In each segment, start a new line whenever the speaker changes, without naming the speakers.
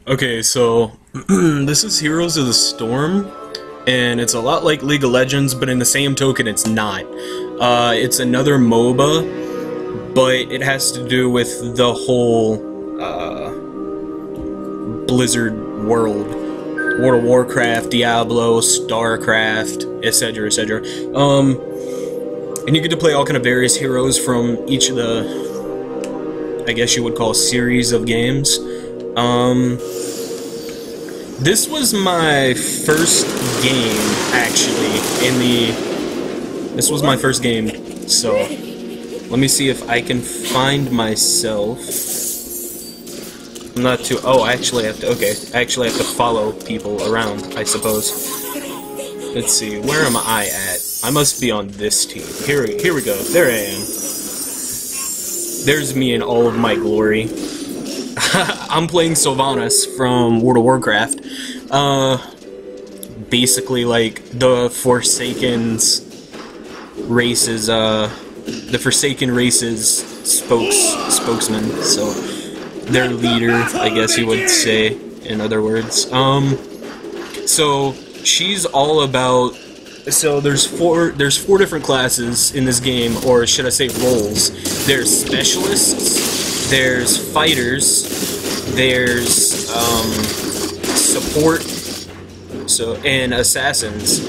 Okay, so this is Heroes of the Storm, and it's a lot like League of Legends, but in the same token, it's not. It's another MOBA, but it has to do with the whole Blizzard world. World of Warcraft, Diablo, StarCraft, etc., etc. And you get to play all kind of various heroes from each of the, I guess you would call, series of games. This was my first game, actually, this was my first game, so let me see if I can find myself. I'm not too, oh, I actually have to, okay, I actually have to follow people around, I suppose. Let's see, where am I at? I must be on this team. Here we go, there I am. There's me in all of my glory. I'm playing Sylvanas from World of Warcraft. Basically like the Forsaken race's spokesman, so their leader, I guess you would say, in other words. So she's all about, so there's four different classes in this game, or should I say roles. There's specialists, there's fighters, there's support, and assassins,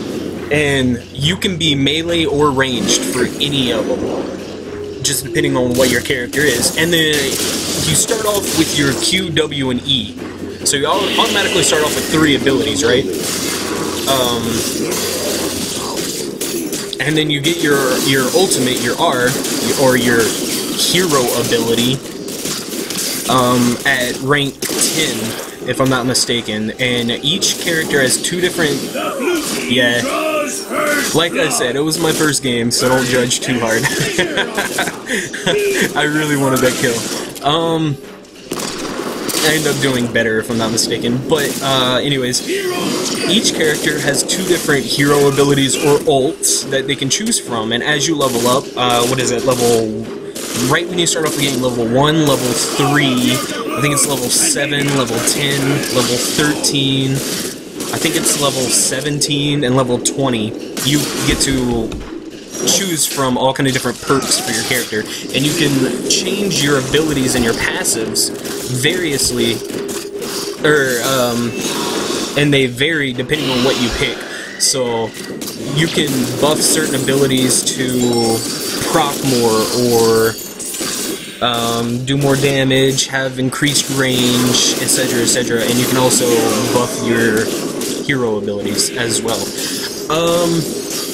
and you can be melee or ranged for any of them, just depending on what your character is. And then you start off with your Q, W, and E, so you automatically start off with 3 abilities, right? And then you get your ultimate, your R, or your hero ability, at rank 10, if I'm not mistaken, and each character has 2 different, yeah, like I said, it was my first game, so don't judge too hard. I really wanted that kill. I end up doing better, if I'm not mistaken, but, anyways, each character has 2 different hero abilities or ults that they can choose from, and as you level up, what is it, right when you start off the game, level 1, level 3, I think it's level 7, level 10, level 13, I think it's level 17, and level 20, you get to choose from all kind of different perks for your character, and you can change your abilities and your passives variously, and they vary depending on what you pick. So you can buff certain abilities to proc more, or do more damage, have increased range, etc., etc., and you can also buff your hero abilities as well.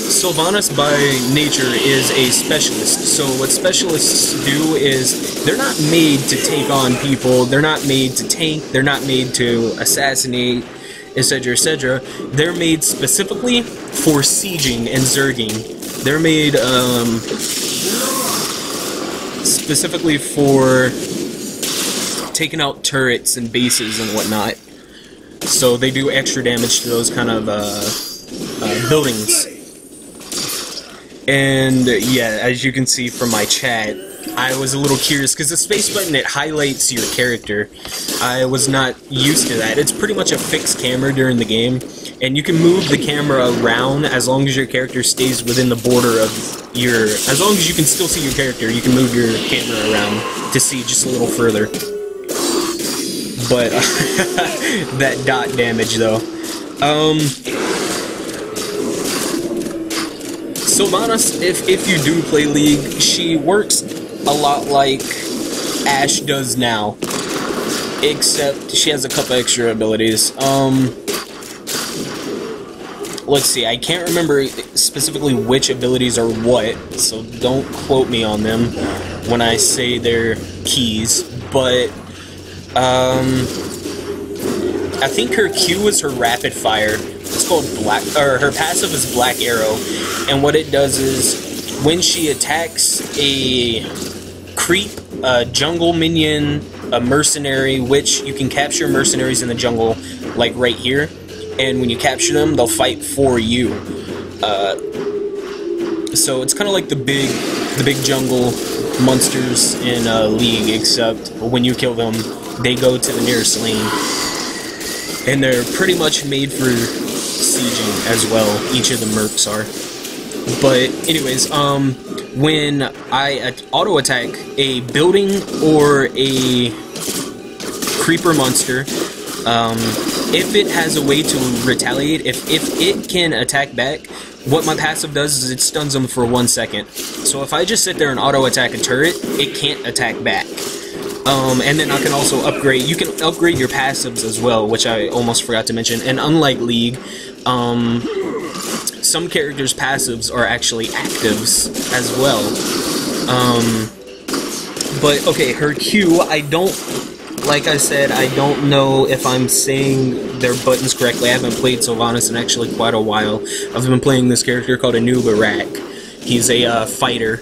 Sylvanas by nature is a specialist, so what specialists do is they're not made to take on people, they're not made to tank, they're not made to assassinate, etc., etc. They're made specifically for sieging and zerging. They're made specifically for taking out turrets and bases and whatnot. So they do extra damage to those kind of buildings. And yeah, as you can see from my chat, I was a little curious because the space button, it highlights your character. I was not used to that. It's pretty much a fixed camera during the game, and you can move the camera around as long as your character stays within the border of your... As long as you can still see your character, you can move your camera around to see just a little further. But that dot damage though. Sylvanas, if you do play League, she works a lot like Ashe does now, except she has a couple extra abilities. Let's see, I can't remember specifically which abilities are what, so don't quote me on them when I say their keys, but I think her Q is her rapid fire. It's called Black, or her passive is Black Arrow, and what it does is when she attacks a creep, a jungle minion, a mercenary, which you can capture mercenaries in the jungle, like right here, and when you capture them, they'll fight for you. So it's kind of like the big jungle monsters in League, except when you kill them, they go to the nearest lane. and they're pretty much made for sieging as well. Each of the mercs are. But anyways, when I auto attack a building or a creeper monster, if it has a way to retaliate, if it can attack back, what my passive does is it stuns them for 1 second. So if I just sit there and auto attack a turret, it can't attack back. And then I can also upgrade. You can upgrade your passives as well, which I almost forgot to mention. And unlike League, some characters' passives are actually actives as well. But okay, her Q, I don't. Like I said, I don't know if I'm saying their buttons correctly. I haven't played Sylvanas in actually quite a while. I've been playing this character called M.o.b.a. He's a fighter,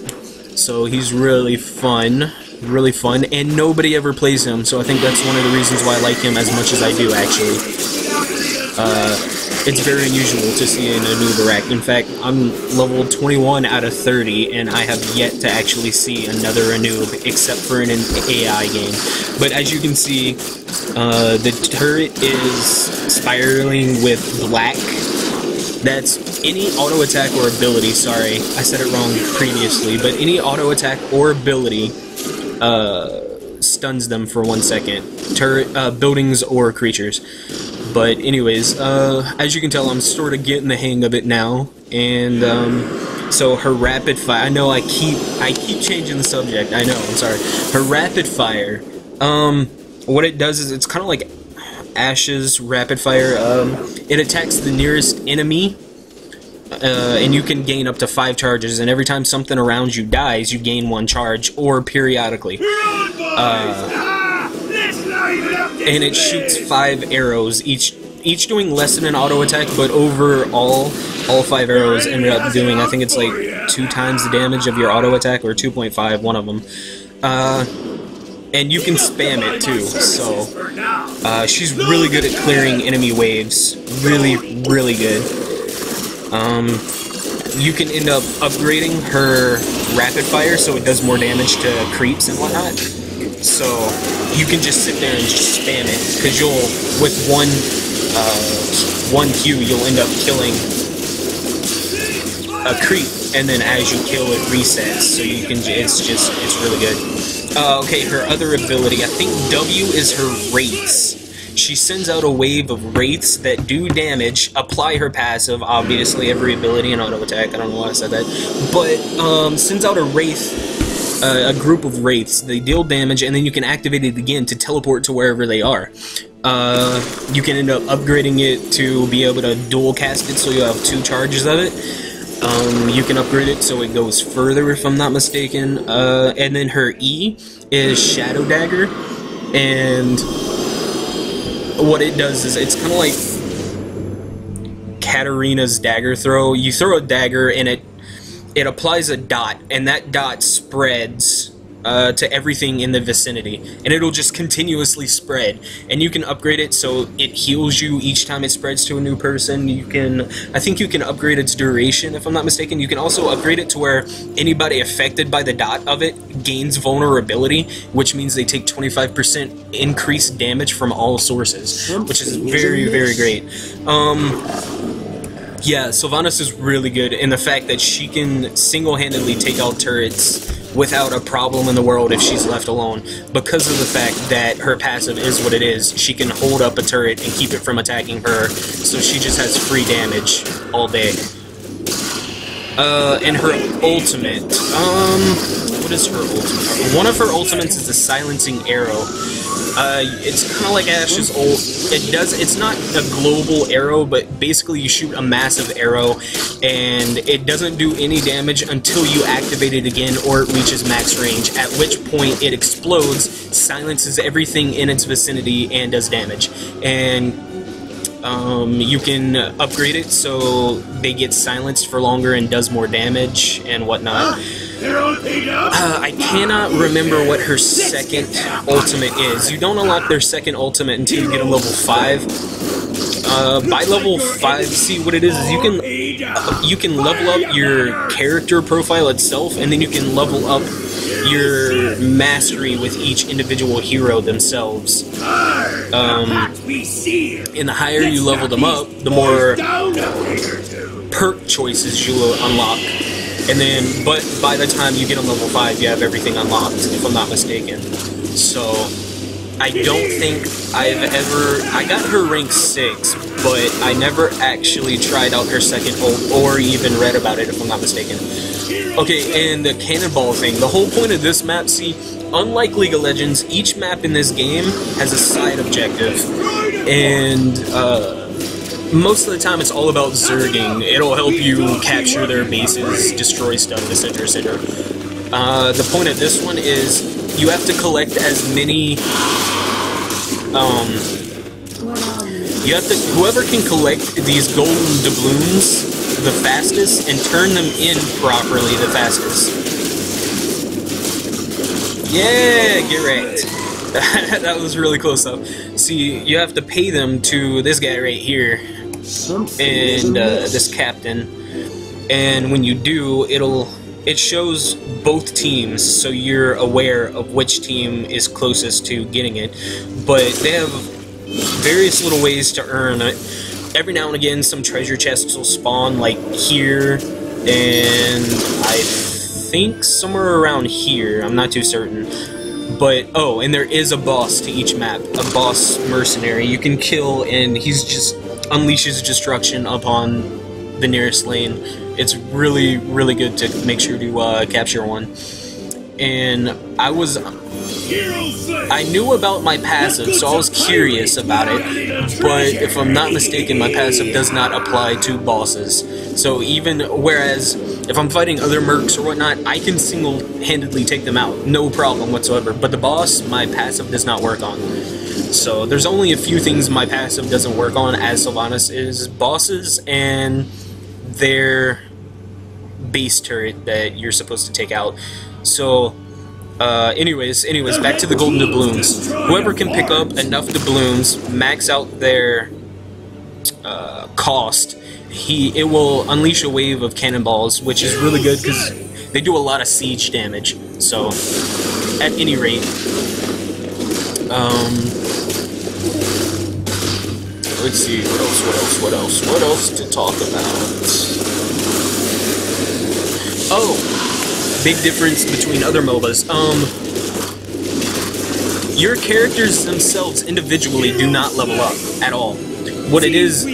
so he's really fun, and nobody ever plays him, so I think that's one of the reasons why I like him as much as I do, actually. It's very unusual to see an M.o.b.a. In fact, I'm level 21 out of 30, and I have yet to actually see another Anub, except for in an AI game. But as you can see, the turret is spiraling with black. That's any auto attack or ability, sorry, I said it wrong previously, but any auto attack or ability stuns them for 1 second. Buildings or creatures. But anyways, as you can tell, I'm sort of getting the hang of it now, and so her rapid fire. I know I keep changing the subject. I know. I'm sorry. Her rapid fire. What it does is it's kind of like Ash's rapid fire. It attacks the nearest enemy, and you can gain up to 5 charges. And every time something around you dies, you gain 1 charge, or periodically. And it shoots 5 arrows, each doing less than an auto attack, but overall, all 5 arrows ended up doing, I think it's like 2 times the damage of your auto attack, or 2.5, one of them. And you can spam it too, so she's really good at clearing enemy waves. Really, really good. You can end up upgrading her rapid fire so it does more damage to creeps and whatnot. So you can just sit there and just spam it, because you'll, with one Q, you'll end up killing a creep, and then as you kill it resets. So you can, it's really good. Okay, her other ability, I think W is her wraiths. She sends out a wave of wraiths that do damage. Apply her passive, obviously every ability and auto attack. I don't know why I said that, but sends out a wraith. A group of wraiths. They deal damage, and then you can activate it again to teleport to wherever they are. You can end up upgrading it to be able to dual cast it, so you'll have 2 charges of it. You can upgrade it so it goes further, if I'm not mistaken. And then her E is Shadow Dagger, and what it does is it's kind of like Katarina's dagger throw. You throw a dagger, and it applies a dot, and that dot spreads to everything in the vicinity, and it'll just continuously spread. And you can upgrade it so it heals you each time it spreads to a new person. You can, I think you can upgrade its duration, if I'm not mistaken. You can also upgrade it to where anybody affected by the dot of it gains vulnerability, which means they take 25% increased damage from all sources, which is very, very great. Yeah, Sylvanas is really good in the fact that she can single-handedly take out turrets without a problem in the world if she's left alone. Because of the fact that her passive is what it is, she can hold up a turret and keep it from attacking her, so she just has free damage all day. And her ultimate, what is her ultimate? One of her ultimates is the Silencing Arrow. It's kind of like Ash's ult. It's not a global arrow, but basically you shoot a massive arrow, and it doesn't do any damage until you activate it again or it reaches max range, at which point it explodes, silences everything in its vicinity, and does damage. And you can upgrade it so they get silenced for longer and does more damage and whatnot. I cannot remember what her second ultimate is. You don't unlock their second ultimate until you get a level 5. By level 5, see what it is you can level up your character profile itself, and then you can level up your mastery with each individual hero themselves. And the higher you level them up, the more perk choices you will unlock. And then, but by the time you get on level 5, you have everything unlocked, if I'm not mistaken. So, I don't think I got her rank 6, but I never actually tried out her second ult, or even read about it, if I'm not mistaken. Okay, and the cannonball thing, the whole point of this map, see, unlike League of Legends, each map in this game has a side objective, and, most of the time it's all about zerging. It'll help you capture their bases, destroy stuff, etc., etc. The point of this one is you have to collect as many, whoever can collect these golden doubloons the fastest and turn them in properly the fastest. Yeah, get wrecked. That was really close though. See, you have to pay them to this guy right here, and this captain, and when you do, it shows both teams, so you're aware of which team is closest to getting it. But they have various little ways to earn it. Every now and again, some treasure chests will spawn, like here, and I think somewhere around here. I'm not too certain. But, oh, and there is a boss to each map, a boss mercenary you can kill, and he's just unleashes destruction upon the nearest lane. It's really, really good to make sure to capture one. And I knew about my passive, so I was curious about it, but if I'm not mistaken, my passive does not apply to bosses. So whereas if I'm fighting other mercs or whatnot, I can single-handedly take them out, no problem whatsoever. But the boss, my passive does not work on. So there's only a few things my passive doesn't work on as Sylvanas is bosses and their base turret that you're supposed to take out. So, anyways, back to the golden doubloons. Whoever can pick up enough doubloons, max out their cost, it will unleash a wave of cannonballs, which is really good because they do a lot of siege damage. So, at any rate, let's see, what else to talk about? Oh, big difference between other MOBAs. Your characters themselves individually do not level up at all. What it is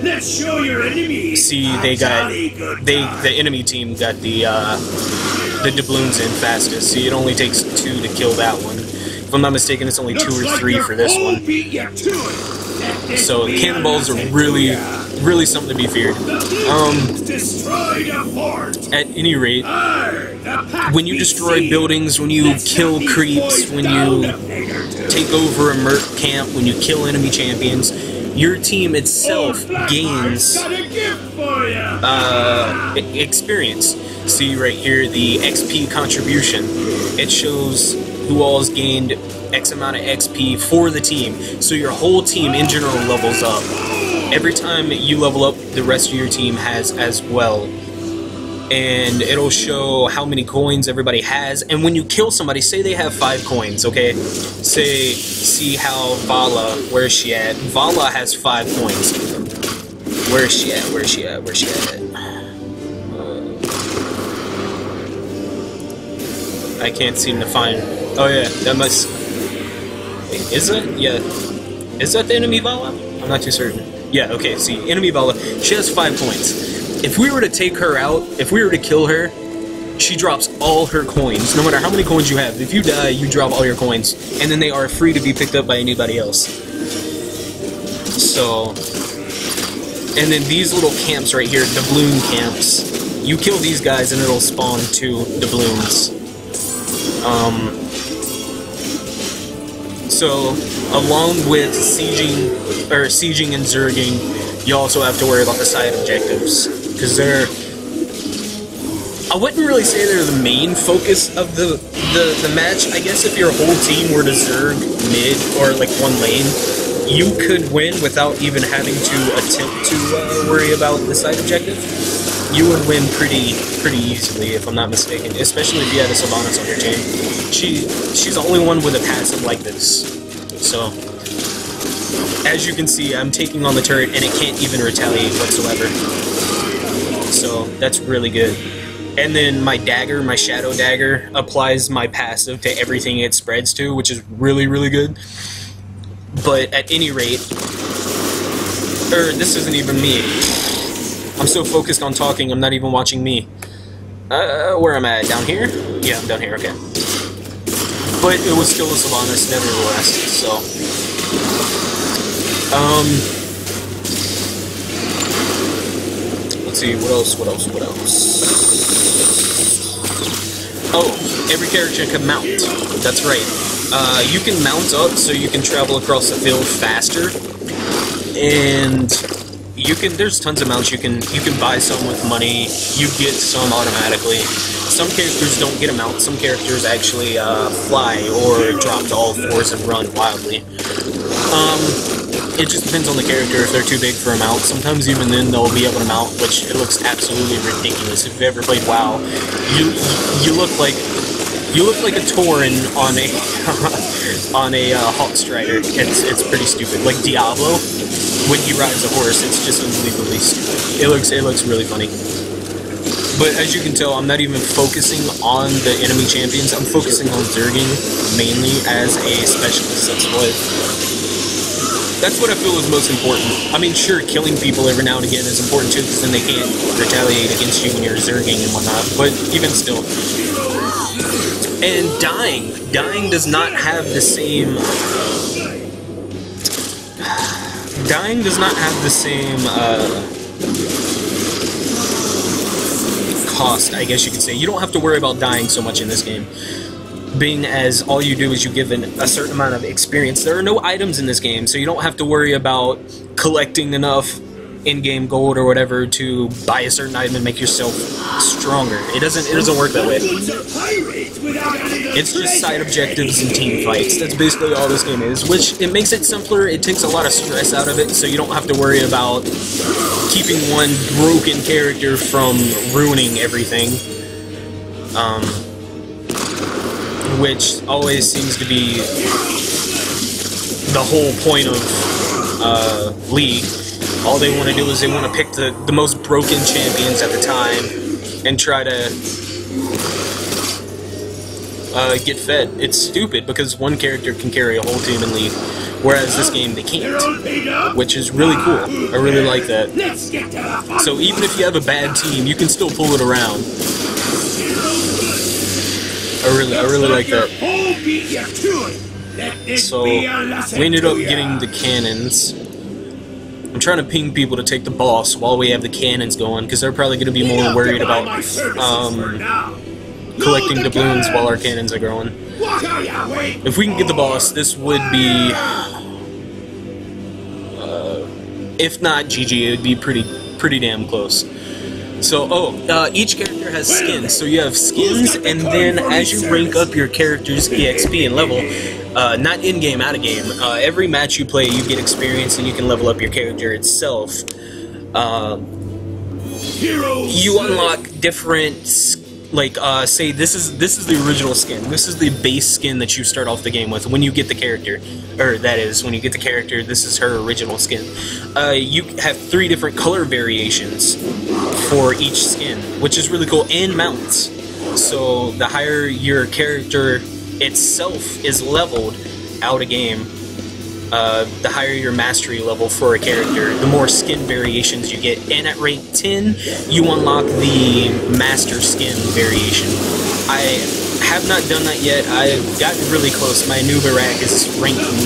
let's show your enemy.
See, the enemy team got the doubloons in fastest. See, it only takes 2 to kill that one. If I'm not mistaken, it's only 2 or 3 for this one. So cannonballs are really something to be feared. At any rate, when you destroy buildings, when you kill creeps, when you take over a merc camp, when you kill enemy champions, your team itself gains experience. See right here, the XP contribution. It shows who all has gained X amount of XP for the team. So your whole team in general levels up. Every time you level up, the rest of your team has as well. And it'll show how many coins everybody has. And when you kill somebody, say they have 5 coins, okay? See how Vala, where is she at? Vala has 5 coins. Where is she at? Where is she at? Where is she at? I can't seem to find... Oh yeah, that must... Wait, is that? Yeah. Is that the enemy Vala? I'm not too certain. Yeah, okay, see, enemy Vala, she has 5 coins. If we were to take her out, if we were to kill her, she drops all her coins, no matter how many coins you have. If you die, you drop all your coins, and then they are free to be picked up by anybody else. So, and then these little camps right here, doubloon camps, you kill these guys and it'll spawn 2 doubloons. So, along with sieging and zerging, you also have to worry about the side objectives, because I wouldn't really say they're the main focus of the match. I guess if your whole team were to zerg mid or like one lane, you could win without even having to attempt to worry about the side objective. You would win pretty easily, if I'm not mistaken, especially if you had a Sylvanas on your team. She's the only one with a passive like this. So, as you can see, I'm taking on the turret and it can't even retaliate whatsoever. So, that's really good. And then my dagger, my shadow dagger, applies my passive to everything it spreads to, which is really good. But at any rate, this isn't even me. I'm so focused on talking, I'm not even watching me. Where am I? Down here? Yeah, I'm down here, okay. But it was still a Sylvanas, nevertheless, so... let's see, what else? Oh, every character can mount. That's right. You can mount up so you can travel across the field faster. And... there's tons of mounts you can buy some with money, you get some automatically. Some characters don't get a mount, some characters actually fly or drop to all fours and run wildly. It just depends on the character if they're too big for a mount. Sometimes even then they'll be able to mount, which it looks absolutely ridiculous. If you've ever played WoW, you look like a Tauren on a on a Hawk Strider. It's pretty stupid. Like Diablo, when he rides a horse, it's just unbelievably stupid. It looks really funny. But as you can tell, I'm not even focusing on the enemy champions. I'm focusing on Zerging mainly as a specialist. That's what I feel is most important. I mean, sure, killing people every now and again is important too, because then they can't retaliate against you when you're Zerging and whatnot. But even still. And dying does not have the same... Dying does not have the same, cost, I guess you could say. You don't have to worry about dying so much in this game. Being as all you do is you give a certain amount of experience. There are no items in this game, so you don't have to worry about collecting enough in-game gold or whatever to buy a certain item and make yourself stronger. It doesn't work that way. It's just side objectives and team fights. That's basically all this game is, which it makes it simpler. It takes a lot of stress out of it, so you don't have to worry about keeping one broken character from ruining everything. Which always seems to be the whole point of League. All they want to do is they want to pick the most broken champions at the time and try to get fed. It's stupid because one character can carry a whole team in League, whereas this game they can't, which is really cool. I really like that. So even if you have a bad team, you can still pull it around. I really like that. So we ended up getting the cannons. I'm trying to ping people to take the boss while we have the cannons going, because they're probably going to be more worried about collecting doubloons while our cannons are going. If we can get the boss, this would be, if not GG, it would be pretty damn close. So, each character has skins. So you have skins, and then as you rank up your character's EXP and level, not in-game, out-of-game, every match you play, you get experience, and you can level up your character itself. You unlock different, like, say this is the original skin. This is the base skin that you start off the game with when you get the character. Or, that is, when you get the character, this is her original skin. You have 3 different color variations for each skin, which is really cool, and mounts. So the higher your character itself is leveled out of game, the higher your mastery level for a character, the more skin variations you get. And at rank 10, you unlock the master skin variation. I have not done that yet. I've gotten really close. My M.o.b.a is rank 9.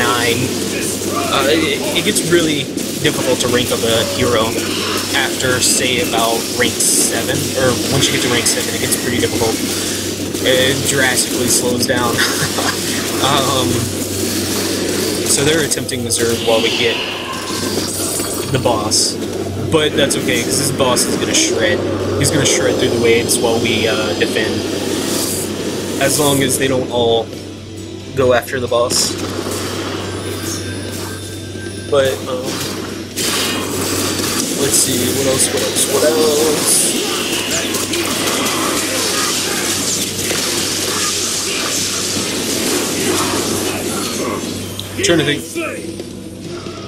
It gets really difficult to rank up a hero after, say, about rank 7, or once you get to rank 7, it gets pretty difficult. It drastically slows down. So they're attempting the Zerg while we get the boss. But that's okay, because this boss is going to shred. He's going to shred through the waves while we defend. As long as they don't all go after the boss. But let's see, what else? I'm trying to think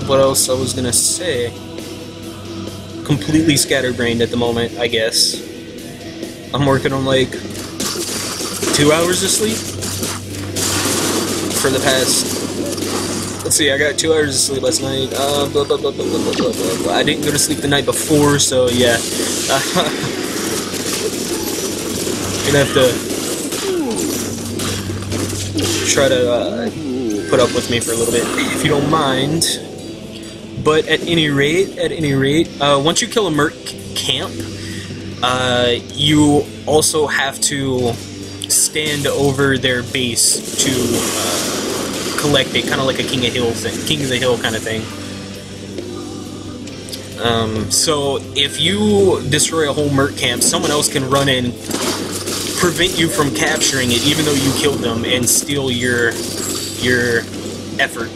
what else I was gonna say. Completely scatterbrained at the moment, I guess. I'm working on like 2 hours of sleep for the past. Let's see, I got 2 hours of sleep last night. I didn't go to sleep the night before, so yeah. You're gonna have to try to put up with me for a little bit, if you don't mind. But at any rate, once you kill a merc camp, you also have to stand over their base to collect it, kind of like a King of the Hill kind of thing. So if you destroy a whole merc camp, someone else can run in, prevent you from capturing it, even though you killed them, and steal your effort.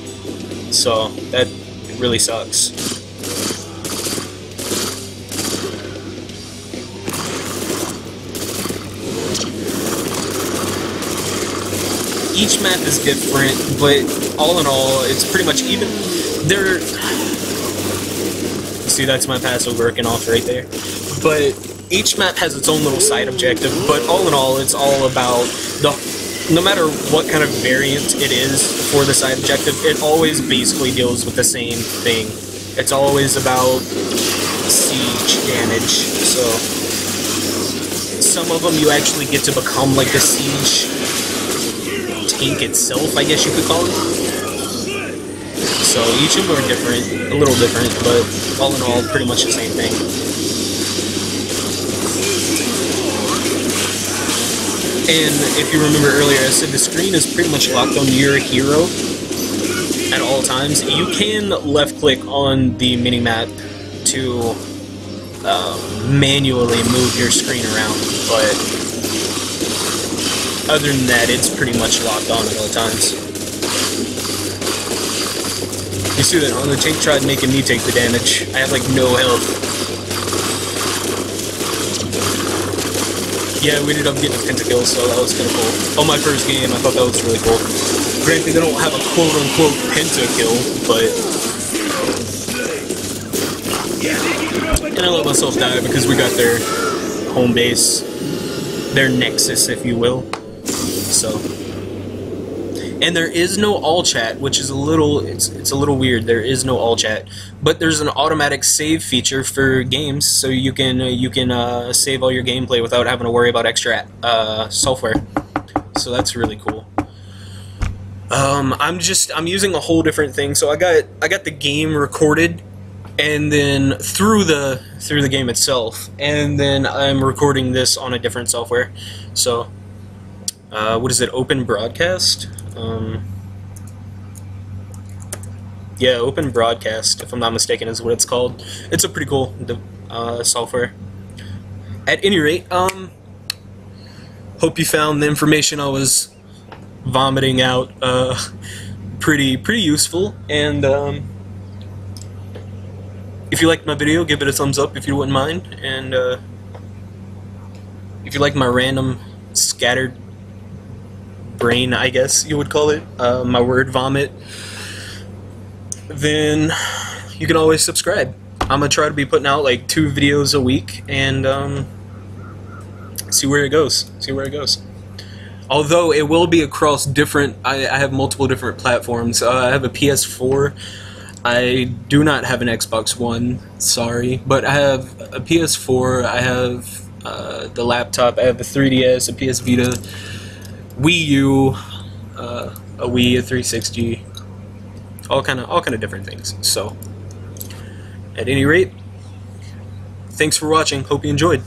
So that really sucks. Each map is different, but all in all, it's pretty much even. See, that's my passive working off right there. But each map has its own little side objective, but all in all, it's all about no matter what kind of variant it is for the side objective, it always basically deals with the same thing. It's always about siege damage. So some of them you actually get to become like the siege tank itself, I guess you could call it. So each of them are different, a little different, but all in all, pretty much the same thing. And if you remember earlier, I said the screen is pretty much locked on your hero at all times. You can left-click on the mini-map to manually move your screen around, but other than that, it's pretty much locked on at all times. You see that on the tank tried making me take the damage. I have like no health. Yeah, we ended up getting a pentakill, so that was kind of cool. On my first game, I thought that was really cool. Granted, they don't have a quote-unquote pentakill, but... And I let myself die because we got their home base. Their nexus, if you will. So... And there is no all chat, which is a little, it's a little weird. There is no all chat, but there's an automatic save feature for games, so you can save all your gameplay without having to worry about extra software. So that's really cool. I'm using a whole different thing. So I got the game recorded, and then through the game itself, and then I'm recording this on a different software. So what is it? Open Broadcast. Yeah, Open Broadcast, if I'm not mistaken, is what it's called. It's a pretty cool software. At any rate, hope you found the information I was vomiting out pretty useful. And if you liked my video, give it a thumbs up if you wouldn't mind. And if you like my random scattered brain, I guess you would call it, my word vomit, then you can always subscribe. I'm gonna try to be putting out like 2 videos a week, and see where it goes. Although it will be across different, I have multiple different platforms. I have a PS4. I do not have an Xbox One, sorry, but I have a PS4. I have the laptop. I have a 3DS, a PS Vita, Wii U, a Wii, a 360, all kind of different things. So, at any rate, thanks for watching. Hope you enjoyed.